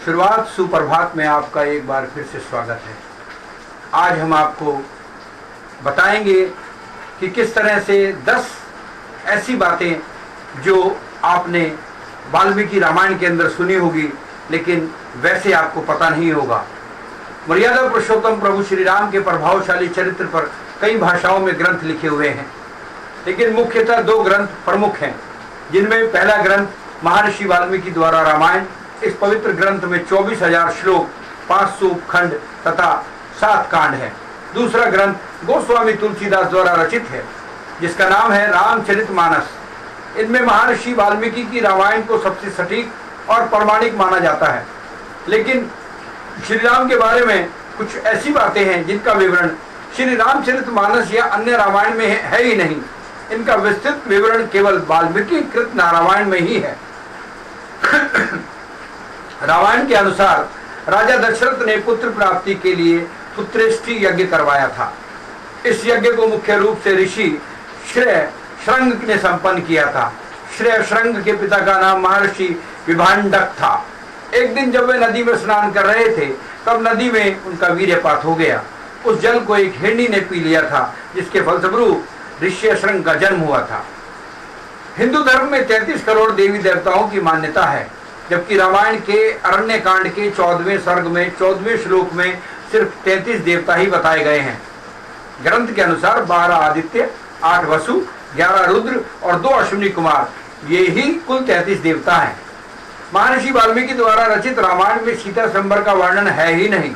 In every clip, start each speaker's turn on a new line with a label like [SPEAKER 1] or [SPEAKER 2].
[SPEAKER 1] शुरुआत सुप्रभात में आपका एक बार फिर से स्वागत है। आज हम आपको बताएंगे कि किस तरह से 10 ऐसी बातें जो आपने वाल्मीकि रामायण के अंदर सुनी होगी लेकिन वैसे आपको पता नहीं होगा। मर्यादा पुरुषोत्तम प्रभु श्री राम के प्रभावशाली चरित्र पर कई भाषाओं में ग्रंथ लिखे हुए हैं, लेकिन मुख्यतः 2 ग्रंथ प्रमुख हैं, जिनमें पहला ग्रंथ महर्षि वाल्मीकि द्वारा रामायण। इस पवित्र ग्रंथ में 24,000 श्लोक, 500 खंड तथा 7 कांड है। दूसरा ग्रंथ गोस्वामी तुलसीदास द्वारा रचित है, जिसका नाम है रामचरितमानस। इनमें महर्षि वाल्मीकि की रामायण को सबसे सटीक और प्रमाणिक माना जाता है, लेकिन श्री राम के बारे में कुछ ऐसी बातें हैं जिनका विवरण श्री रामचरितमानस या अन्य रामायण में है ही नहीं। इनका विस्तृत विवरण केवल वाल्मीकि कृत रामायण में ही है। रामायण के अनुसार राजा दशरथ ने पुत्र प्राप्ति के लिए पुत्रेष्टि यज्ञ करवाया था। इस यज्ञ को मुख्य रूप से ऋषि श्रेय श्रृंग ने संपन्न किया था। श्रेय श्रृंग के पिता का नाम महर्षि विभांडक था। एक दिन जब वे नदी में स्नान कर रहे थे, तब नदी में उनका वीर्यपात हो गया। उस जल को एक हिरणी ने पी लिया था, जिसके फलस्वरूप ऋषि श्रृंग का जन्म हुआ था। हिंदू धर्म में 33 करोड़ देवी देवताओं की मान्यता है, जबकि रामायण के अरण्य कांड के 14वें सर्ग में 14वें श्लोक में सिर्फ 33 देवता ही बताए गए हैं। ग्रंथ के अनुसार 12 आदित्य, 8 वसु, 11 रुद्र और 2 अश्विनी कुमार, ये ही कुल 33 देवता हैं। महर्षि वाल्मीकि द्वारा रचित रामायण में सीता स्वयंवर का वर्णन है ही नहीं।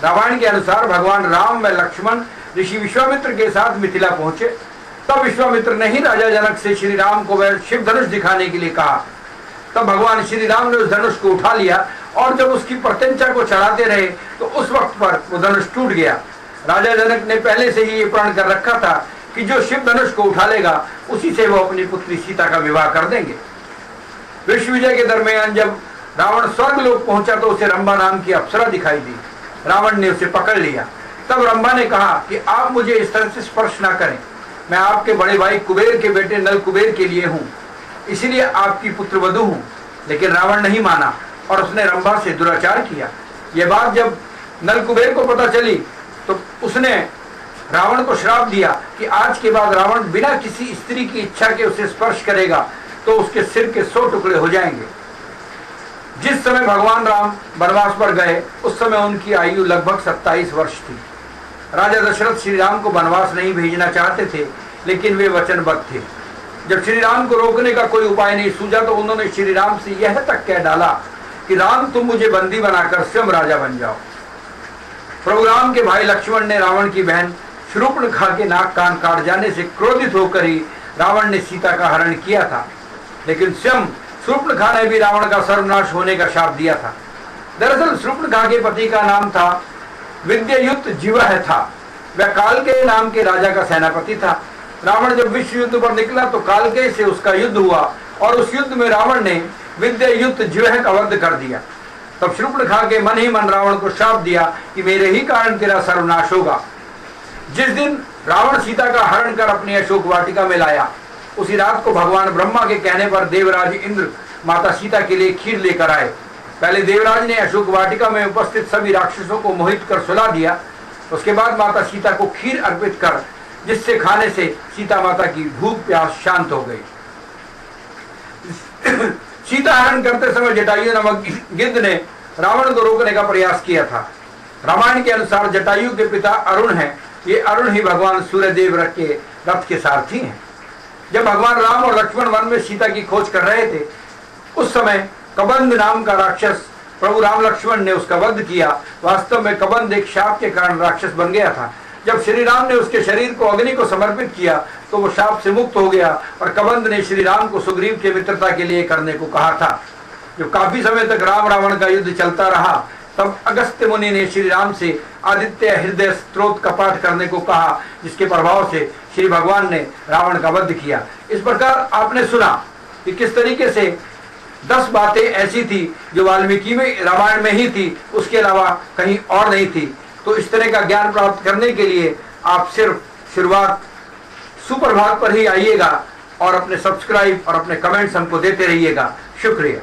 [SPEAKER 1] रामायण के अनुसार भगवान राम व लक्ष्मण ऋषि विश्वामित्र के साथ मिथिला पहुंचे। तब विश्वामित्र ने ही राजा जनक से श्री राम को वह शिव धनुष दिखाने के लिए कहा। तब भगवान श्री राम ने उस धनुष को उठा लिया और जब उसकी प्रत्यंचा को चढ़ाते रहे तो उस वक्त पर वो धनुष टूट गया। राजा जनक ने पहले से ही ये प्रण कर रखा था कि जो शिव धनुष को उठा लेगा उसी से वो अपनी पुत्री सीता का विवाह कर देंगे। विश्व विजय के दरमियान जब रावण स्वर्ग लोक पहुंचा तो उसे रंभा नाम की अप्सरा दिखाई दी। रावण ने उसे पकड़ लिया। तब रंभा ने कहा कि आप मुझे इस तरह से स्पर्श ना करें, मैं आपके बड़े भाई कुबेर के बेटे नल कुबेर के लिए हूँ, इसीलिए आपकी पुत्र वधू हूँ। लेकिन रावण नहीं माना और उसने रंभा से दुराचार किया। यह बात जब नल कुबेर को पता चली तो उसने रावण को श्राप दिया कि आज के बाद रावण बिना किसी स्त्री की इच्छा के उसे स्पर्श करेगा तो उसके सिर के 100 टुकड़े हो जाएंगे। जिस समय भगवान राम वनवास पर गए उस समय उनकी आयु लगभग 27 वर्ष थी। राजा दशरथ श्री राम को वनवास नहीं भेजना चाहते थे, लेकिन वे वचनबद्ध थे। जब श्री राम को रोकने का कोई उपाय नहीं सूझा तो उन्होंने श्री राम से यह तक कह डाला कि राम तुम मुझे बंदी बनाकर स्वयं राजा बन जाओ। प्रभु राम के भाई लक्ष्मण ने रावण की बहन शूर्पणखा के नाक कान काट जाने से क्रोधित होकर ही रावण ने सीता का हरण किया था, लेकिन स्वयं शूर्पणखा ने भी रावण का सर्वनाश होने का शाप दिया था। दरअसल शूर्पणखा के पति का नाम था विद्यायुक्त जिवह था। वह कालकेय नाम के राजा का सेनापति था। रावण जब विश्व युद्ध पर निकला तो कालकेय से उसका युद्ध हुआ और उस युद्ध में रावण ने विद्यायुक्त जिवह का वध कर दिया। तब शूर्पणखा के मन ही मन रावण को शाप दिया कि मेरे ही कारण तेरा सर्वनाश होगा। जिस दिन रावण सीता का हरण कर अपनी अशोक वाटिका में लाया, उसी रात को भगवान ब्रह्मा के कहने पर देवराज इंद्र माता सीता के लिए खीर लेकर आए। पहले देवराज ने अशोक वाटिका में उपस्थित सभी राक्षसों को मोहित कर सुला दिया। उसके बाद माता सीता को खीर अर्पित कर, जिससे खाने से सीता माता की भूख प्यास शांत हो गई। सीता हरण करते समय जटायु नामक गिद्ध ने रावण को रोकने का प्रयास किया था। रामायण के अनुसार जटायु के पिता अरुण हैं। ये अरुण ही भगवान सूर्यदेव के रथ के सारथी हैं। जब भगवान राम और लक्ष्मण वन में सीता की खोज कर रहे थे, उस समय कबंध नाम का राक्षस प्रभु राम लक्ष्मण ने उसका वध किया। वास्तव में कबंध एक शाप के कारण राक्षस बन गया था। जब श्री राम ने उसके शरीर को अग्नि को समर्पित किया तो वो शाप से मुक्त हो गया और कबंध ने श्री राम को सुग्रीव के मित्रता के लिए करने को कहा था। जब काफी समय तक राम रावण का युद्ध चलता रहा, तब अगस्त्य मुनि ने श्री राम से आदित्य हृदय स्त्रोत का पाठ करने को कहा, जिसके प्रभाव से श्री भगवान ने रावण का वध किया। इस प्रकार आपने सुना कि किस तरीके से 10 बातें ऐसी थी जो वाल्मीकि में रामायण में ही थी, उसके अलावा कहीं और नहीं थी। तो इस तरह का ज्ञान प्राप्त करने के लिए आप सिर्फ शुरुआत सुप्रभात पर ही आइएगा और अपने सब्सक्राइब और अपने कमेंट्स हमको देते रहिएगा। शुक्रिया।